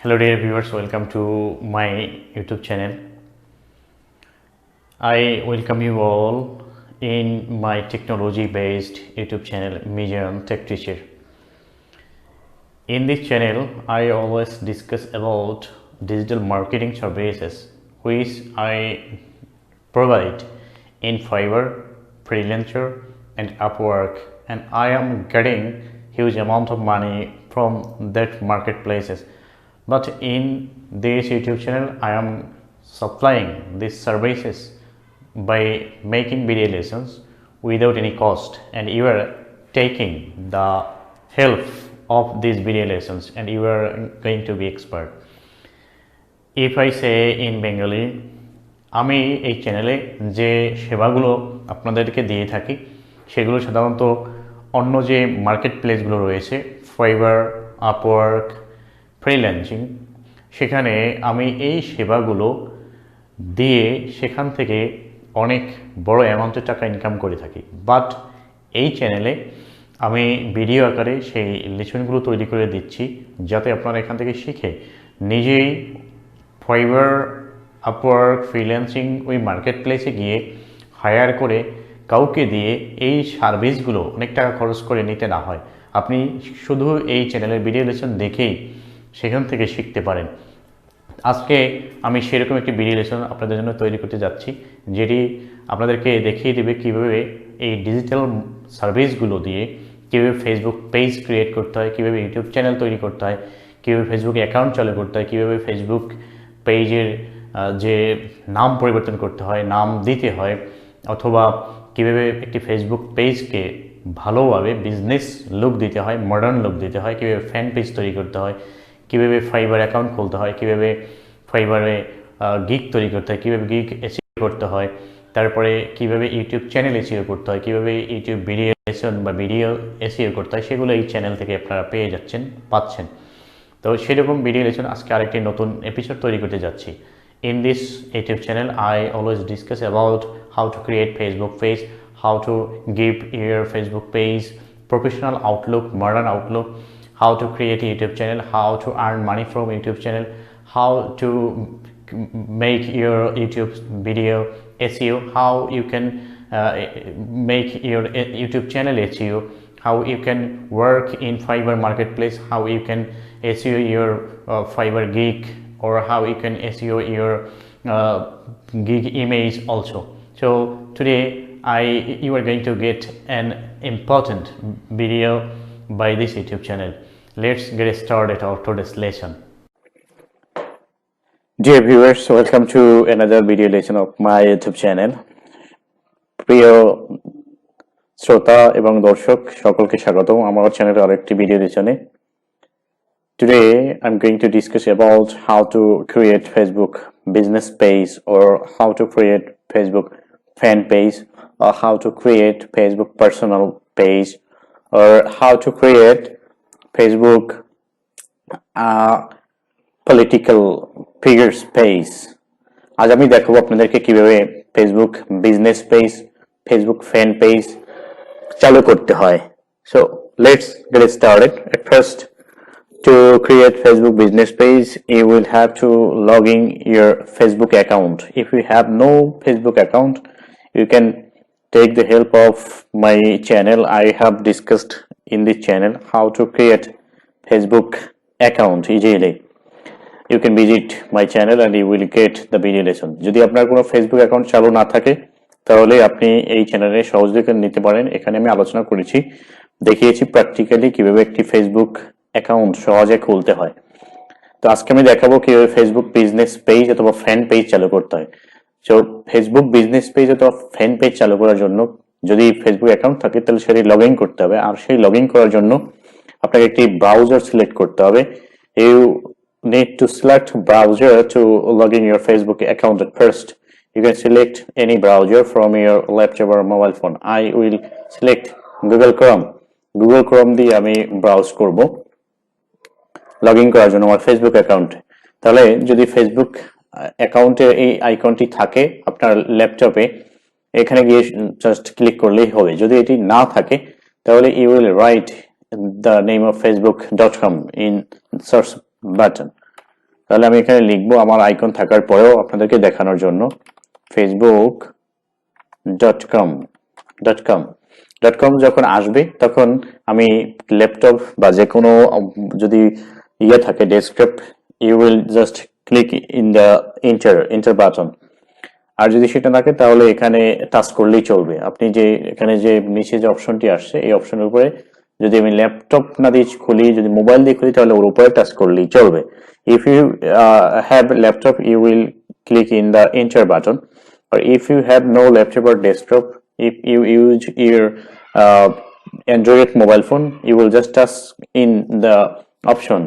Hello dear viewers, welcome to my YouTube channel. I welcome you all in my technology based YouTube channel Mission Tech Teacher. In this channel I always discuss about digital marketing services which I provide in Fiverr, Freelancer and Upwork, and I am getting huge amount of money from that marketplaces. But in this YouTube channel I am supplying these services by making video lessons without any cost, and you are taking the help of these video lessons and you are going to be expert. If I say in Bengali, আমি এই চ্যানেলে যে সেবাগুলো আপনাদেরকে দিয়ে থাকি সেগুলো সাধারণত অন্য যে মার্কেট প্লেসগুলো রয়েছে ফাইবার, আপওয়ার্ক, ফ্রিল্যান্সিং, সেখানে আমি এই সেবাগুলো দিয়ে সেখান থেকে অনেক বড় অ্যামাউন্টের টাকা ইনকাম করে থাকি। বাট এই চ্যানেলে আমি ভিডিও আকারে সেই লেসনগুলো তৈরি করে দিচ্ছি যাতে আপনারা এখান থেকে শিখে নিজেই ফাইবার, আপওয়ার্ক, ফ্রিল্যান্সিং ওই মার্কেট প্লেসে গিয়ে হায়ার করে কাউকে দিয়ে এই সার্ভিসগুলো অনেক টাকা খরচ করে নিতে না হয়। আপনি শুধু এই চ্যানেলের ভিডিও লেসন দেখেই সেখান থেকে শিখতে পারেন। আজকে আমি সেরকম একটি ভিডিও লেসন আপনাদের জন্য তৈরি করতে যাচ্ছি, যেটি আপনাদেরকে দেখিয়ে দেবে কীভাবে এই ডিজিটাল সার্ভিসগুলো দিয়ে কীভাবে ফেসবুক পেজ ক্রিয়েট করতে হয়, কীভাবে ইউটিউব চ্যানেল তৈরি করতে হয়, কীভাবে ফেসবুকে অ্যাকাউন্ট চালু করতে হয়, কীভাবে ফেসবুক পেজের যে নাম পরিবর্তন করতে হয়, নাম দিতে হয়, অথবা কীভাবে একটি ফেসবুক পেজকে ভালোভাবে বিজনেস লুক দিতে হয়, মডার্ন লুক দিতে হয়, কীভাবে ফ্যান পেজ তৈরি করতে হয়, কীভাবে ফাইবার অ্যাকাউন্ট খুলতে হয়, কীভাবে ফাইবারে গিগ তৈরি করতে হয়, কীভাবে গিগ এসইও করতে হয়, তারপরে কীভাবে ইউটিউব চ্যানেল এসইও করতে হয়, কীভাবে ইউটিউব ভিডিও লেসন বা ভিডিও এসইও করতে হয়, সেগুলো এই চ্যানেল থেকে আপনারা পেয়ে পাচ্ছেন। তো সেরকম ভিডিও লেসন আজকে আরেকটি নতুন এপিসোড তৈরি করতে যাচ্ছি। In this YouTube channel, I always discuss about how to create Facebook page, how to give your Facebook page professional outlook, modern outlook, how to create a YouTube channel, how to earn money from YouTube channel, how to make your YouTube video SEO, how you can make your YouTube channel SEO, how you can work in Fiverr marketplace, how you can SEO your Fiverr gig, or how you can SEO your gig image also. So today you are going to get an important video by this YouTube channel. Let's get started our today's lesson. Dear viewers, welcome to another video lesson of my YouTube channel. প্রিয় শ্রোতা এবং দর্শক সকলকে স্বাগতম আমার চ্যানেলের আরেকটি video লেসনে। Today I'm going to discuss about how to create Facebook business page, or how to create Facebook fan page, or how to create Facebook personal page, or how to create Facebook political figures page. আজ আমি দেখাবো আপনাদেরকে কিভাবে Facebook business page, Facebook fan page চালু করতে হয়। So let's get started. At first, to create Facebook business page, you will have to log in your Facebook account. If you have no Facebook account, you can take the help of my channel. I have discussed in this channel how to create Facebook account easily. You can visit my channel and you will get the video lesson. যদি আপনার কোনো Facebook account চালু না থাকে তাহলে আপনি এই চ্যানেলে সহজে নিতে পারেন। এখানে আমি আলোচনা করেছি, দেখিয়েছি প্র্যাকটিক্যালি কিভাবে একটি ফেসবুক অ্যাকাউন্ট সহজে খুলতে হয়। তো আজকে আমি দেখাবো কিভাবে ফেসবুক বিজনেস পেজ অথবা ফ্যান পেজ চালু করতে হয়। সো ফেসবুক বিজনেস পেজ অথবা ফ্যান পেজ চালু করার জন্য যদি ফেসবুক অ্যাকাউন্ট থাকে তাহলে সেটি লগ ইন করতে হবে, আর সেই লগ ইন করার জন্য আপনাকে একটি ব্রাউজার সিলেক্ট করতে হবে। You need to select browser to log in your Facebook account. At first, you can select any browser from your laptop or mobile phone. I will select Google Chrome দিয়ে আমি browse করব log in করার জন্য আমার Facebook অ্যাকাউন্টে। তাহলে যদি Facebook অ্যাকাউন্টে এই আইকনটি থাকে আপনার ল্যাপটপে, এখানে গিয়ে জাস্ট ক্লিক করলেই হবে। যদি এটি না থাকে তাহলে you will write the name of facebook.com in search button. তাহলে আমি এখানে লিখবো আমার আইকন থাকার পরেও আপনাদেরকে দেখানোর জন্য facebook.com যখন আসবে তখন আমি ল্যাপটপ বা যে কোনো যদি থাকে desktop, you will just click in the enter button. আর যদি সেটা থাকে তাহলে এখানে টাচ করলেই চলবে। আপনি যে এখানে যে নিচে যে অপশনটি আসছে এই অপশনের উপরে যদি আমি ল্যাপটপ না দিয়ে খুলি, যদি মোবাইল দিয়ে খুলি তাহলে ওর উপরে টাচ করলেই চলবে। If you have laptop you will click in the enter button, or if you have no laptop or desktop, if you use your Android mobile phone, you will just touch in the option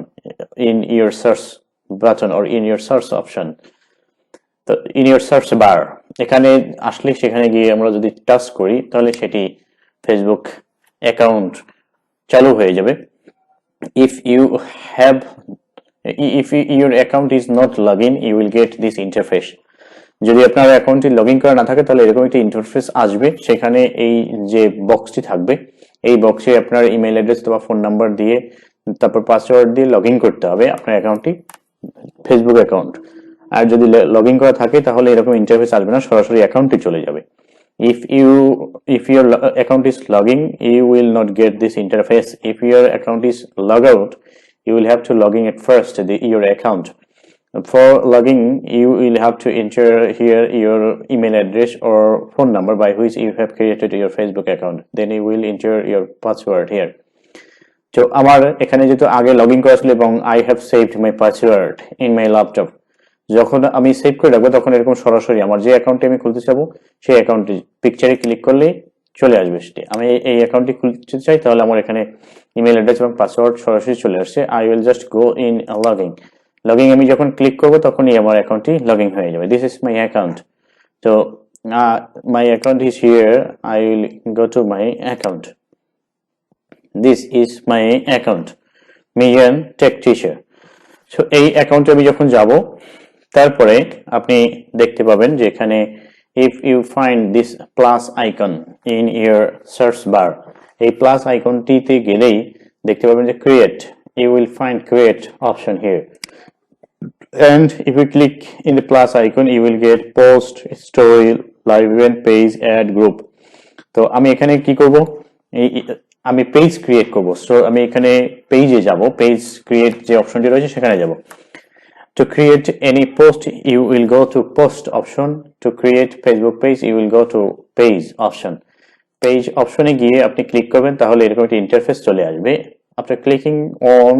in your search button or in your search option. তো in your search bar এখানে আসলে সেখানে গিয়ে আমরা যদি touch করি তাহলে সেটি ফেসবুক অ্যাকাউন্ট চালু হয়ে যাবে। If you have if your account is not log in you will get this interface. যদি আপনার অ্যাকাউন্টটি লগ ইন করা না থাকে তাহলে এরকম একটি ইন্টারফেস আসবে। সেখানে এই যে বক্সটি থাকবে এই বক্সে আপনার ইমেল অ্যাড্রেস অথবা ফোন নাম্বার দিয়ে তারপর পাসওয়ার্ড দিয়ে লগ ইন করতে হবে আপনার অ্যাকাউন্টটি, ফেসবুক অ্যাকাউন্ট। আর যদি লগ ইন করা থাকে তাহলে এরকম ইন্টারফেস আসবে না, সরাসরি অ্যাকাউন্টে চলে যাবে। if your account is logging you will not get this interface. If your account is log out you will have to log in at first your account. For logging you will have to enter here your email address or phone number by which you have created your Facebook account, then you will enter your password here. তো আমার এখানে যেহেতু আগে log in করা ছিল এবং I have saved my password in my laptop, যখন আমি সেভ করে রাখবো তখন এরকম সরাসরি আমার যে অ্যাকাউন্টে আমি খুলতে চাবো সেই অ্যাকাউন্টে পিকচারে ক্লিক করলেই চলে আসবে সেটি। আমি এই অ্যাকাউন্টটি খুলতে চাই তাহলে আমার এখানে ইমেল অ্যাড্রেস এবং পাসওয়ার্ড সরাসরি চলে আসছে। I will just go in logging আমি যখন ক্লিক করবো তখনই আমার অ্যাকাউন্টটি লগ ইন হয়ে যাবে। This is my account. তো my account is here, I will go to my account. This is my account Mizan tech teacher. So এই অ্যাকাউন্টে আমি যখন যাব তারপরে আপনি দেখতে পাবেন যে এখানে if you find this plus icon in your search bar, এই প্লাস আইকনটিতে গেলেই দেখতে পাবেন যে create, you will find create option here, and if you click in the plus icon you will get post, story, live event, page, add, group. তো আমি এখানে কি করব, আমি পেজ ক্রিয়েট করব। সো আমি এখানে পেজে যাব, পেজ ক্রিয়েট যে অপশনটি রয়েছে সেখানে যাব। To create any post you will go to post option, to create Facebook page you will go to page option. Page option এ গিয়ে আপনি ক্লিক করবেন তাহলে এরকম একটা ইন্টারফেস চলে আসবে। After clicking on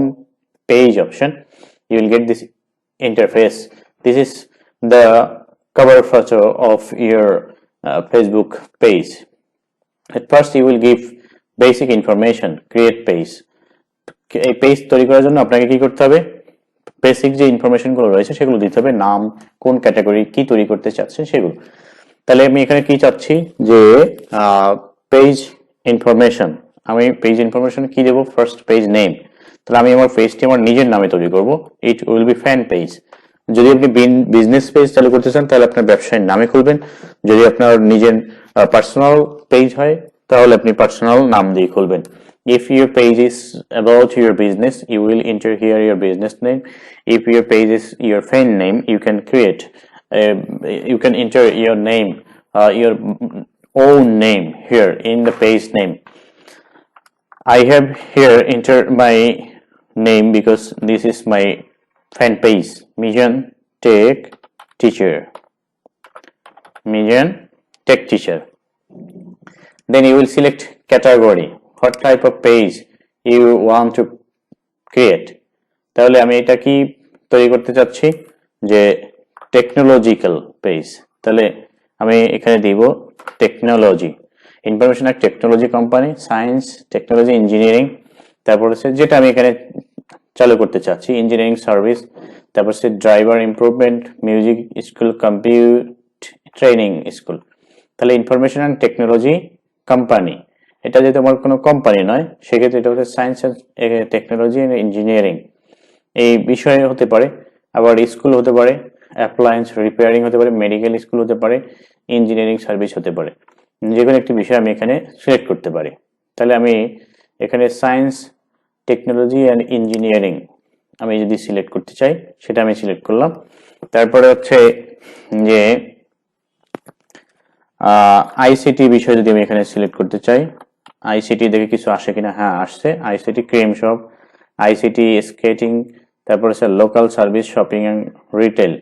page option you will get this interface. This is the cover photo of your Facebook page. At first you will give basic information, create page. এই page তৈরি করার জন্য আপনাকে কি করতে হবে, বেসিক যে ইনফরমেশন গুলো রয়েছে সেগুলো দিতে হবে, নাম, কোন ক্যাটাগরি, কি তৈরি করতে চাচ্ছেন সেগুলো। তাহলে আমি এখানে কি চাচ্ছি যে পেজ ইনফরমেশন, আমি পেজ ইনফরমেশন কি দেব, ফার্স্ট পেজ নেম। তাহলে আমি আমার পেজটি আমার নিজের নামে তৈরি করব, it will be fan page. যদি আপনি বিজনেস পেজ চালু করতে চান তাহলে আপনার ব্যবসায়ের নামে খুলবেন, যদি আপনার নিজের পার্সোনাল পেজ হয় তাহলে আপনি পার্সোনাল নাম দিয়ে খুলবেন। If your page is about your business, you will enter here your business name. If your page is your fan name, you can create, you can enter your name, your own name here in the page name. I have here entered my name because this is my fan page, Mijan Tech Teacher. Mijan Tech Teacher. Then you will select category, what type of page you want to create. তাহলে আমি এটা কি তৈরি করতে চাচ্ছি যে technological page, তাহলে আমি এখানে দিব টেকনোলজি, ইনফরমেশন এক technology company, science, technology, engineering, তারপর হচ্ছে যেটা আমি এখানে চালু করতে চাচ্ছি ইঞ্জিনিয়ারিং সার্ভিস, তারপর হচ্ছে driver improvement, music school, computer training school. তাহলে ইনফরমেশন অ্যান্ড টেকনোলজি কোম্পানি, এটা যেহেতু আমার কোনো কোম্পানি নয় সেক্ষেত্রে এটা হচ্ছে সায়েন্স, টেকনোলজি এন্ড ইঞ্জিনিয়ারিং এই বিষয়ে হতে পারে। আবার স্কুল হতে পারে, অ্যাপ্লায়েন্স রিপেয়ারিং হতে পারে, মেডিকেল স্কুল হতে পারে, ইঞ্জিনিয়ারিং সার্ভিস হতে পারে, যে কোনো একটি বিষয় আমি এখানে সিলেক্ট করতে পারি। তাহলে আমি এখানে সায়েন্স, টেকনোলজি অ্যান্ড ইঞ্জিনিয়ারিং আমি যদি সিলেক্ট করতে চাই সেটা আমি সিলেক্ট করলাম। তারপরে হচ্ছে যে আইসিটি বিষয় যদি আমি এখানে সিলেক্ট করতে চাই, আইসিটি দেখে কিছু আসে কিনা, হ্যাঁ আসছে, ICT cream shop, ICT skating, তারপর হচ্ছে local service, shopping and retail,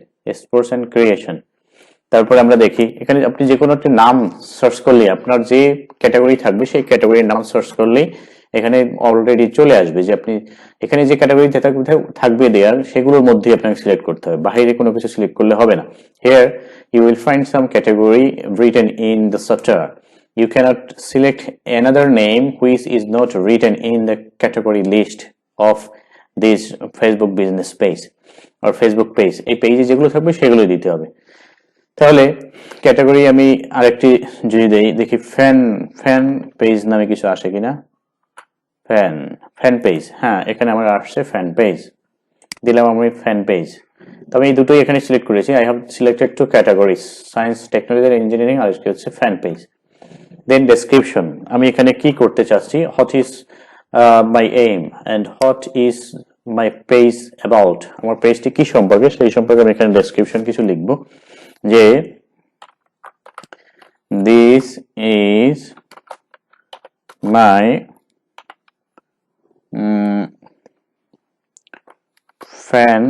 sports and creation. তারপরে আমরা দেখি এখানে আপনি যে কোনো একটা নাম সার্চ করলে আপনার যে ক্যাটাগরি থাকবে সেই ক্যাটাগরির নাম সার্চ করলেই এখানে অলরেডি চলে আসবে যে আপনি এখানে যে ক্যাটাগরিতে থাকবে দেয়ার সেগুলোর মধ্যেই আপনাকে সিলেক্ট করতে হবে, বাইরে কোনো কিছু সিলেক্ট করলে হবে না। Here you will find some category written in the software. You cannot select another name which is not written in the category list of this Facebook business page or Facebook page. এই পেজে যেগুলো থাকবে সেগুলোই দিতে হবে। তাহলে category আমি আরেকটি যদি দেখি ফ্যান পেজ নামে কিছু আসে কিনা, ফ্যান পেজ, হ্যাঁ এখানে আমার আসছে ফ্যান পেজ, দিলাম আমি ফ্যান পেজ। তো আমি এই দুটোই এখানে সিলেক্ট করেছি। I have selected two categories, science, technology আর ইঞ্জিনিয়ারিং, আর কি হচ্ছে ফ্যান পেজ। দেন ডেসক্রিপশন, আমি এখানে কি করতে চাচ্ছি, what is my aim and what is my page about, আমার পেজটি কি সম্পর্কে সেই সম্পর্কে আমি এখানে ডেসক্রিপশন কিছু লিখবো যে this is my fan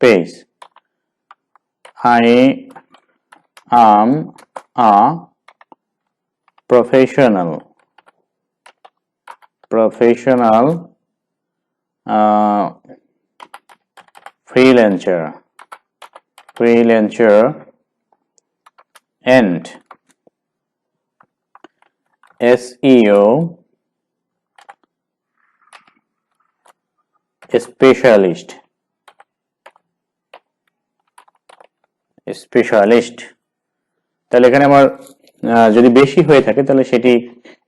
page. I am a professional freelancer and SEO specialist. তাহলে এখানে আমার যদি বেশি হয়ে থাকে তাহলে সেটি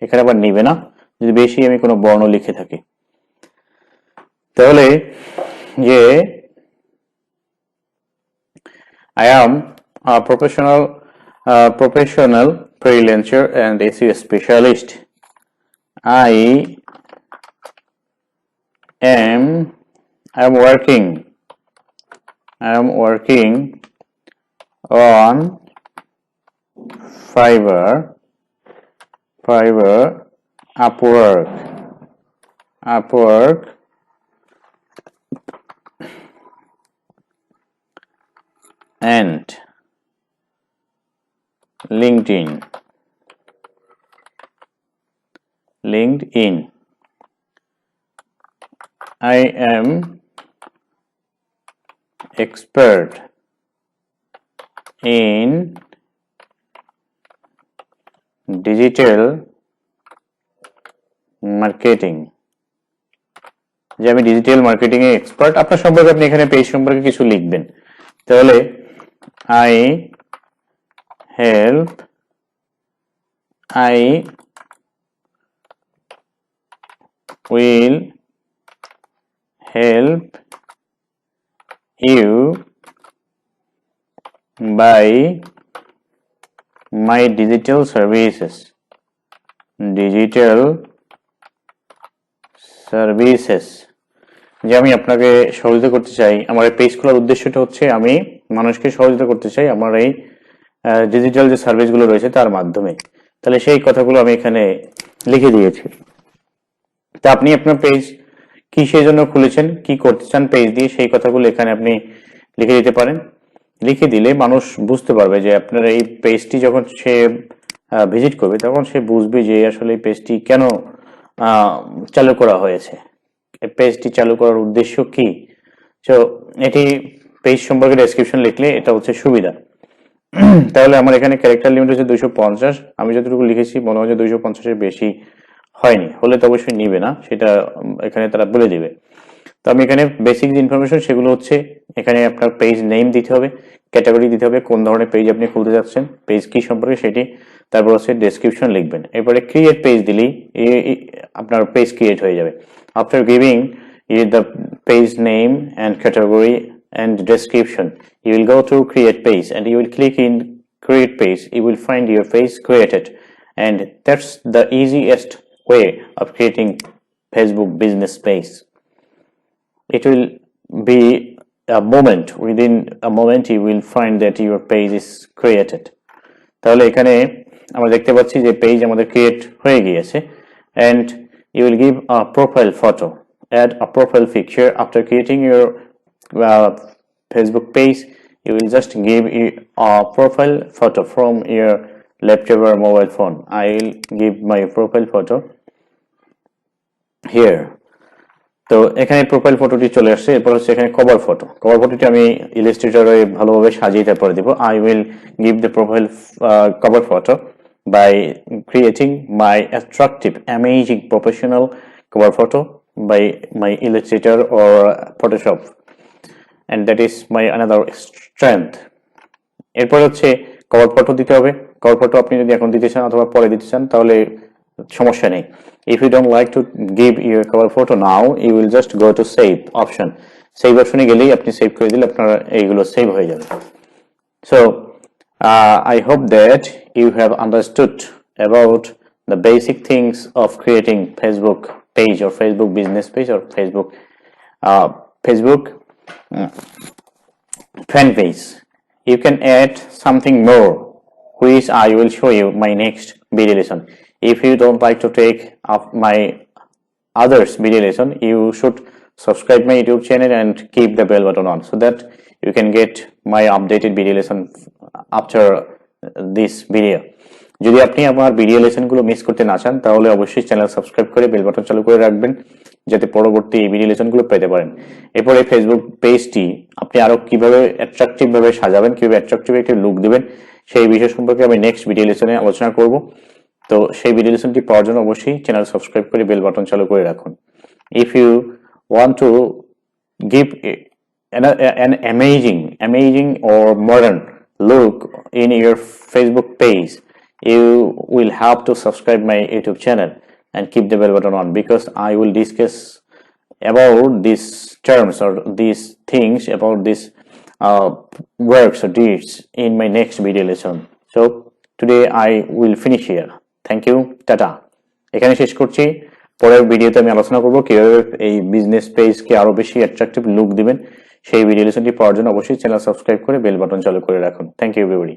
এখানে আবার নিবে না, যদি বেশি আমি কোনো বর্ণ লিখে থাকি। তাহলে যে I am a professional freelancer and SEO specialist. I am working on Fiverr, Upwork and LinkedIn. I am expert in digital marketing. যে আমি ডিজিটাল মার্কেটিং এ এক্সপার্ট, আপনার সম্পর্কে আপনি এখানে পেজ সম্পর্কে কিছু লিখবেন। তাহলে I will help you by my digital services. যে আমি আপনাকে সহযোগিতা করতে চাই, আমার এই পেজ খোলার উদ্দেশ্যটা হচ্ছে আমি মানুষকে সহযোগিতা করতে চাই আমার এই ডিজিটাল যে সার্ভিসগুলো রয়েছে তার মাধ্যমে। তাহলে সেই কথাগুলো আমি এখানে লিখে দিয়েছি। তা আপনি আপনার পেজ কি সেই জন্য খুলেছেন, কি করতে চান পেজ দিয়ে, সেই কথাগুলো এখানে আপনি লিখে দিতে পারেন। লিখে দিলে মানুষ বুঝতে পারবে যে আপনার এই পেজটি যখন সে ভিজিট করবে তখন সে বুঝবে যে আসলে এই পেজটি কেন চালু করা হয়েছে, এই পেজটি চালু করার উদ্দেশ্য কি। তো এটি পেজ সম্পর্কে ডেসক্রিপশন লিখলে এটা হচ্ছে সুবিধা। তাহলে আমার এখানে ক্যারেক্টার লিমিট হচ্ছে 250, আমি যতটুকু লিখেছি মনে হয় যে 250-এর বেশি হয়নি, হলে তো অবশ্যই নিবে না, সেটা এখানে তারা বলে দিবে। তো আমি এখানে বেসিক যে ইনফরমেশন সেগুলো হচ্ছে এখানে আপনার পেজ নেম দিতে হবে, ক্যাটাগরি দিতে হবে, কোন ধরনের পেজ আপনি খুলতে যাচ্ছেন, পেজ কি সম্পর্কে সেটি, তারপর হচ্ছে ডেসক্রিপশন লিখবেন। এরপরে ক্রিয়েট পেজ দিলেই আপনার পেজ ক্রিয়েট হয়ে যাবে। After giving the page name and category and description, you will go to create page and you will click in create page. You will find your page created, and that's the easiest way of creating Facebook business page. it will be a moment, within a moment you will find that your page is created. তাহলে এখানে আমরা দেখতে পাচ্ছি যে page আমাদের create হয়ে গিয়েছে and you will give a profile photo, add a profile picture. After creating your Facebook page, you will just give a profile photo from your laptop or mobile phone. I will give my profile photo here. তো এখানে profile ফটোটি চলে আসছে, এরপর হচ্ছে এখানে cover ফটোটি আমি ইলাস্ট্রেটরে ভালোভাবে সাজিয়ে তারপরে দিব। I will give the profile cover photo by creating my attractive, amazing, professional cover photo by my Illustrator or Photoshop, and that is my another strength. এরপর হচ্ছে কভার ফটো দিতে হবে। কভার ফটো আপনি যদি এখন দিতে চান অথবা পরে দিতে চান তাহলে সমস্যা নেই। If you don't like to give your cover photo now, you will just go to save option. Save option এ গেলেই আপনি সেভ করে দিলে আপনার এইগুলো সেভ হয়ে যাবে। So I hope that you have understood about the basic things of creating Facebook page or Facebook business page or Facebook fan page. You can add something more, which I will show you my next video lesson. If you don't like to take up my others video lesson, you should subscribe my YouTube channel and keep the bell button on so that you can get my updated video lesson after this video. যদি আপনি আমার video লেসনগুলো miss করতে না চান তাহলে অবশ্যই channel subscribe করে bell button চালু করে রাখবেন যাতে পরবর্তী এই ভিডিও লেসনগুলো পেতে পারেন। এরপরে ফেসবুক পেজটি আপনি আরো কিভাবে অ্যাট্রাকটিভ ভাবে সাজাবেন, কিভাবে অ্যাট্রাকটিভ একটা লুক দিবেন সেই বিষয় সম্পর্কে আমি নেক্সট ভিডিও লেসনে আলোচনা করব। তো সেই ভিডিও লেসনটি পাওয়ার জন্য অবশ্যই চ্যানেল সাবস্ক্রাইব করে বেল বাটন চালু করে রাখুন। If you want to give an amazing or modern look in your Facebook page, you will have to subscribe my YouTube channel and keep the bell button on, because I will discuss about these terms or these things, about these works or deeds in my next video lesson. So today I will finish here. Thank you, tata. এখানে শেষ করছি। পরের ভিডিওতে আমি আলোচনা করব কিভাবে এই বিজনেস পেজকে আরো বেশি অ্যাট্রাকটিভ লুক দিবেন। সেই ভিডিও লেসনটি পাওয়ার জন্য অবশ্যই চ্যানেল সাবস্ক্রাইব করে বেল বাটন চালু করে রাখুন। Thank you everybody.